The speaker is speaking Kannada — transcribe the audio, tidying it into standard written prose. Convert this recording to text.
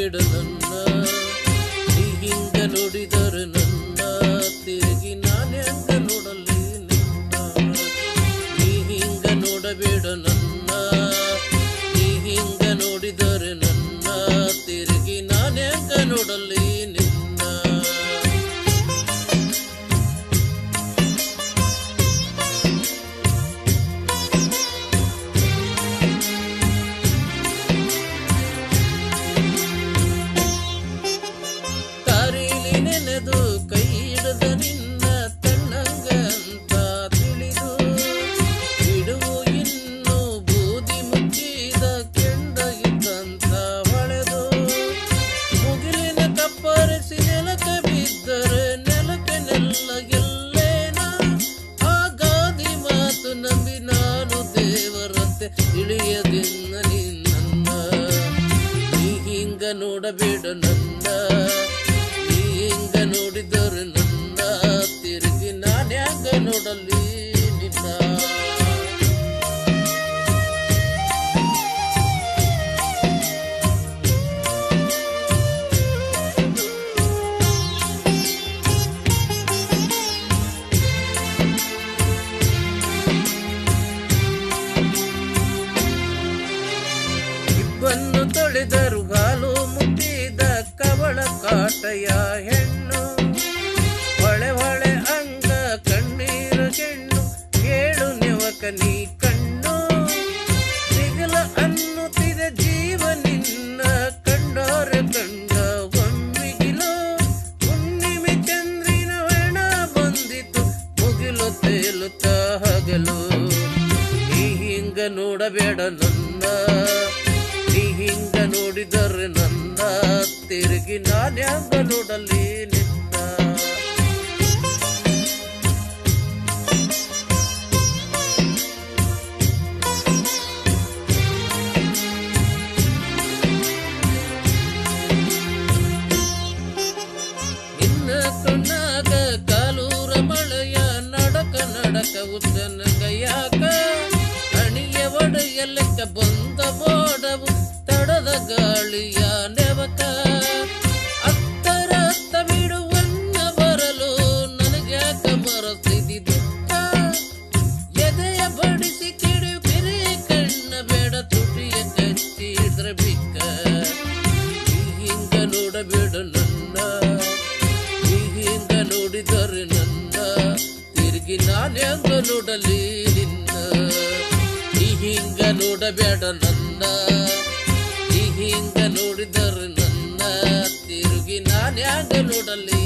ನೋಡಬೇಡ ನನ್ನ, ನೀ ಹಿಂಗ ನೋಡಿದರೆ ನನ್ನ ತಿರುಗಿ ನಾನು ಹೆಂಗ ನೋಡಲಿ ನಿನ್ನ. ನೀ ಹಿಂಗ ನೋಡಬೇಡ ನನ್ನ, ನೀ ಹಿಂಗ ನೋಡಿದರೆ ನನ್ನ ತಿರುಗಿ ನಾನು ಹೆಂಗ ನೋಡಲಿ ನಿನ್ನ. ಕೈ ಹಿಡದ ನಿನ್ನ ತಣ್ಣಂಗ ಅಂತ ತಿಳಿದು ಬಿಡುವು ಇನ್ನು ಬೂದಿ ಮುಚ್ಚಿದ ಕೆಂಡ ಇದ್ದಂತ ಹೊಳೆದು ಮುಗಿಲಿನ ಕಪ್ಪರಿಸಿ ನೆಲಕ್ಕೆ ಬಿದ್ದರೆ ನೆಲಕ್ಕೆ ನೆಲ್ಲಗೆಲ್ಲೇನ. ಆ ಗಾದಿ ಮಾತು ನಂಬಿ ನಾನು ದೇವರಂತೆ ಇಳಿಯದಿನ್ನ ನಿನ್ನ. ನೀ ಹಿಂಗ ನೋಡಬೇಡ ನನ್ನ, ಹಿಂಗ ನೋಡಿದರೆ ನನ್ನ ತಿರುಗಿ ನಾನು ಹೆಂಗ ನೋಡಲಿ ನಿನ್ನ. ಇಬ್ಬನ್ನು ತೊಳೆದರು ಹಾಲು ಮುಟ್ಟಿದ ಕವಳ ಕಾಟೆಯ ಹೆಣ್ಣು, ಹೊಳೆ ಹೊಳೆ ಅಂಗ ಕಣ್ಣೀರು ಕೆಣ್ಣು ಏಳು ನೆವಕ ನೀ ಕಣ್ಣು. ದಿಗಲ ಅನ್ನುತ್ತಿದೆ ಜೀವ ನಿನ್ನ ಕಂಡೋರೆ ಕಂಡ ಒಮ್ಮಿಗಿಲು. ಹುಣ್ಣಿಮೆ ಚಂದ್ರಿನ ಹೆಣ ಬಂದಿತು ಮುಗಿಲು ತೇಲುತ್ತ ಹಗಲು. ನೀ ಹಿಂಗ ನೋಡಬೇಡ ನನ್ನ, ನೀ ಹಿಂಗ ನೋಡಿದರೆ ನನ್ನ ತಿರುಗಿ ನಾನು ಹೆಂಗ ನೋಡಲಿ ನಿನ್ನ. ನಿನ್ನ ಕಣ್ಣಾಗ ಕಾಲೂರ ಮಳೆಯ ನಡಕ ನಡಕ ಉದ್ದನ ಕೈಯಾಕ ಅಣಿಯ ಒಡೆಯಲೆಕ್ಕ ಬಂದ ಮೋಡವು ತಡದ ಗಾಳಿಯ ನೆವಕ. ಅತ್ತರ ಅತ್ತ ಬಿಡುವನ್ನ ಬರಲು ನನಗ್ಯಾಕ ಮರಸಿದಿ ದುಃಖ. ಎದೆಯ ಬಡಿಸಿ ಕಿಡಿ ಬಿರಿ ಕಣ್ಣ ಬೇಡ ತುಟಿಯ ಕಚ್ಚಿದ್ರೆ ಬಿಕ್ಕ. ನೀ ಹಿಂಗ ನೋಡಬೇಡ ನನ್ನ, ನೀ ಹಿಂಗ ನೋಡಿದರೆ ನನ್ನ ತಿರುಗಿ ನಾನು ಹೆಂಗ ನೋಡಲಿ ನಿನ್ನ. ನೀ ಹಿಂಗ ನೋಡಬೇಡ ನನ್ನ, ನೀ ಹಿಂಗ ನೋಡಿದರೆ ನನ್ನ ತಿರುಗಿ ನಾನು ಹೆಂಗ ನೋಡಲಿ.